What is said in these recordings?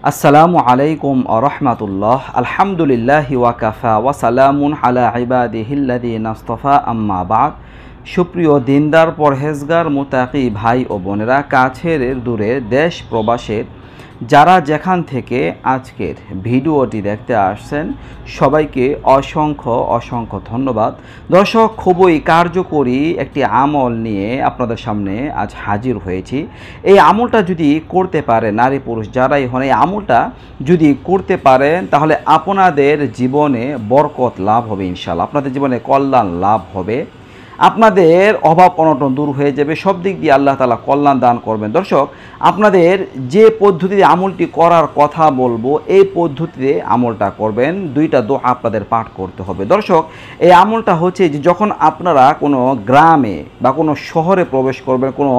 আসসালামু আলাইকুম আরহামাতুল্লাহ। আলহামদুলিল্লাহি ওয়াকাফা ওয়াসালামুন আলা ইবাদিহিল্লাযিনা ইসতাফা আম্মা বাদ। সুপ্রিয় দিনদার পরহেজগার মুতাকি ভাই ও বোনেরা, কাছের দূরের দেশ প্রবাসের যারা যেখান থেকে আজকের ভিডিওটি দেখতে আসছেন সবাইকে অসংখ্য ধন্যবাদ। দর্শক, খুবই কার্যকরী একটি আমল নিয়ে আপনাদের সামনে আজ হাজির হয়েছি। এই আমলটা যদি করতে পারেন, নারী পুরুষ যারাই হন, এই আমলটা যদি করতে পারেন তাহলে আপনাদের জীবনে বরকত লাভ হবে, ইনশাআল্লাহ আপনাদের জীবনে কল্যাণ লাভ হবে, আপনাদের অভাব অনটন দূর হয়ে যাবে, সব দিক দিয়ে আল্লাহ তাআলা কল্যাণ দান করবেন। দর্শক, আপনাদের যে পদ্ধতিতে আমলটি করার কথা বলবো এই পদ্ধতিতে আমলটা করবেন। দুইটা দোয়া আপনাদের পাঠ করতে হবে। দর্শক, এই আমলটা হচ্ছে যে যখন আপনারা কোনো গ্রামে বা কোনো শহরে প্রবেশ করবেন, কোনো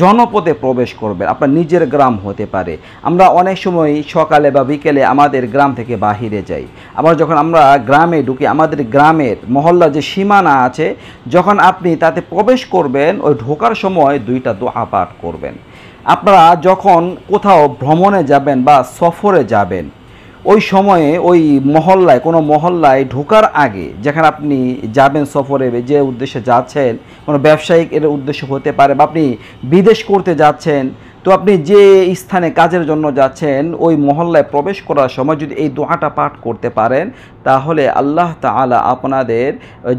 জনপদে প্রবেশ করবেন, আপনার নিজের গ্রাম হতে পারে। আমরা অনেক সময় সকালে বা বিকেলে আমাদের গ্রাম থেকে বাহিরে যাই। আবার যখন আমরা গ্রামে ঢুকি, আমাদের গ্রামের মহল্লা যে সীমানা আছে, যখন আপনি তাতে প্রবেশ করবেন ওই ঢোকার সময় দুইটা দোয়া পাঠ করবেন। আপনারা যখন কোথাও ভ্রমণে যাবেন বা সফরে যাবেন, ওই সময়ে ওই মহল্লায়, কোনো মহল্লায় ঢোকার আগে যেখানে আপনি যাবেন সফরে, যে উদ্দেশ্যে যাচ্ছেন, কোনো ব্যবসায়িক এর উদ্দেশ্য হতে পারে বা আপনি বিদেশ করতে যাচ্ছেন, তো আপনি যে স্থানে কাজের জন্য যাচ্ছেন ওই মহল্লায় প্রবেশ করার সময় যদি এই দোয়াটা পাঠ করতে পারেন তাহলে আল্লাহ তাআলা আপনাদের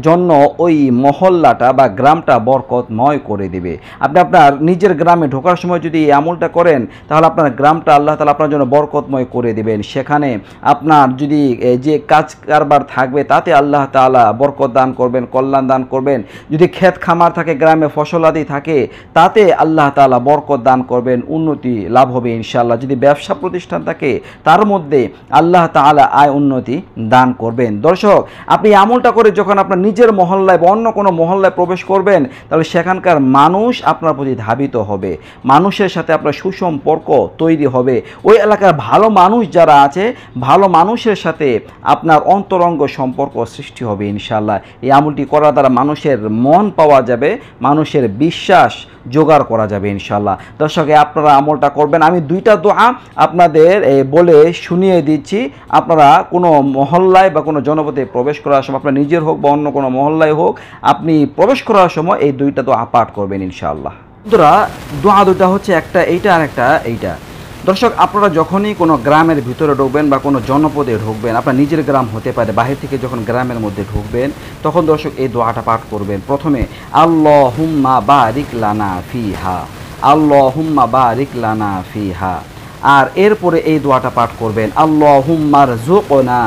জন্য ওই মহল্লাটা বা গ্রামটা বরকতময় করে দিবে। আপনি আপনার নিজের গ্রামে ঢোকার সময় যদি এই আমলটা করেন তাহলে আপনার গ্রামটা আল্লাহ তাআলা আপনার জন্য বরকতময় করে দিবেন। সেখানে আপনার যদি যে কাজ কারবার থাকবে তাতে আল্লাহ তাআলা বরকত দান করবেন, কল্যাণ দান করবেন। যদি ক্ষেত খামার থাকে, গ্রামে ফসলাদি থাকে, তাতে আল্লাহ তাআলা বরকত দান করবেন, উন্নতি লাভ হবে ইনশাআল্লাহ। যদি ব্যবসা প্রতিষ্ঠান থাকে তার মধ্যে আল্লাহ তাআলা আয় উন্নতি দান করবেন। দর্শক, আপনি আমলটা করে যখন আপনার নিজের মহল্লায় বা অন্য কোনো মহল্লায় প্রবেশ করবেন তাহলে সেখানকার মানুষ আপনার প্রতি ধাবিত হবে, মানুষের সাথে আপনার সুসম্পর্ক তৈরি হবে। ওই এলাকার ভালো মানুষ যারা আছে, ভালো মানুষের সাথে আপনার অন্তরঙ্গ সম্পর্ক সৃষ্টি হবে ইনশাআল্লাহ। এই আমলটি করার দ্বারা মানুষের মন পাওয়া যাবে, মানুষের বিশ্বাস জোগাড় করা যাবে ইনশাআল্লাহ। দর্শক, আপনারা আমলটা করবেন। আমি দুইটা দোয়া আপনাদের বলে শুনিয়ে দিচ্ছি। আপনারা কোনো মহল্লায় বা কোনো জনপদে প্রবেশ করার সময়, আপনার নিজের হোক বা অন্য কোনো মহল্লায় হোক, আপনি প্রবেশ করার সময় এই দুইটা দোয়া পাঠ করবেন ইনশাআল্লাহ। বন্ধুরা, দোয়া দুটা হচ্ছে, একটা এইটা আর একটা এইটা। দর্শক, আপনারা যখনই কোনো গ্রামের ভিতরে ঢুকবেন বা কোনো জনপদে ঢুকবেন, আপনার নিজের গ্রাম হতে পারে, বাহির থেকে যখন গ্রামের মধ্যে ঢুকবেন তখন দর্শক এই দোয়াটা পাঠ করবেন। প্রথমে আল্লাহুম্মা বারিক লানা ফিহা, আল্লাহুম্মা বারিক লানা ফিহা। আর এরপরে এই দোয়াটা পাঠ করবেন, আল্লাহুম্মা রযুকনা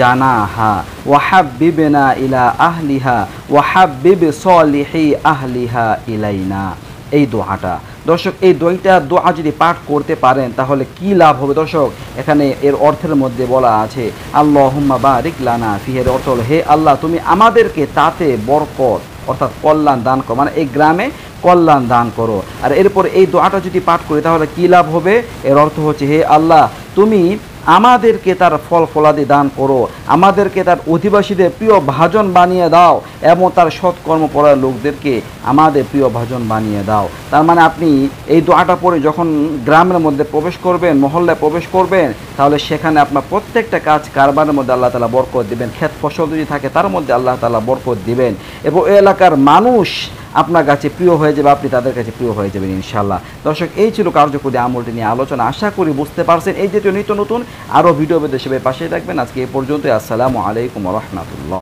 জানাহা ওয়া হাব্বিবনা ইলা আহলিহা ওয়া হাব্বিব সলিহি আহলিহা ইলাইনা। এই দোয়াটা দর্শক, এই দুইটা দোয়া যদি পাঠ করতে পারেন তাহলে কি লাভ হবে? দর্শক, এখানে এর অর্থের মধ্যে বলা আছে আল্লাহুম্মা বারিক লানা ফিহা, এর অর্থ হলো হে আল্লাহ তুমি আমাদেরকে তাতে বরকত অর্থাৎ কল্যাণ দান করো, মানে এই গ্রামে কল্যাণ দান করো। আর এরপর এই দোয়াটা যদি পাঠ করি তাহলে কি লাভ হবে? এর অর্থ হচ্ছে হে আল্লাহ তুমি আমাদেরকে তার ফল ফলাদি দান করো, আমাদেরকে তার অধিবাসীদের প্রিয় ভাজন বানিয়ে দাও এবং তার সৎকর্মপরায়ণ লোকদেরকে আমাদের প্রিয় ভাজন বানিয়ে দাও। তার মানে আপনি এই দোয়াটা পড়ে যখন গ্রামের মধ্যে প্রবেশ করবেন, মহল্লায় প্রবেশ করবেন, তাহলে সেখানে আপনার প্রত্যেকটা কাজ কারবারের মধ্যে আল্লাহ তাআলা বরকত দিবেন। ক্ষেত ফসল যদি থাকে তার মধ্যে আল্লাহ তাআলা বরকত দিবেন এবং এই এলাকার মানুষ আপনার কাছে প্রিয় হয়ে যাবে, আপনি তাদের কাছে প্রিয় হয়ে যাবেন ইনশাআল্লাহ। দর্শক, এই ছিল কার্যকরী আমলটি নিয়ে আলোচনা। আশা করি বুঝতে পারছেন। এই জাতীয় নিত্য নতুন আরও ভিডিও পেতে সবাই পাশে থাকবেন। আজকে এই পর্যন্তই। আসসালামু আলাইকুম ওয়া রাহমাতুল্লাহ।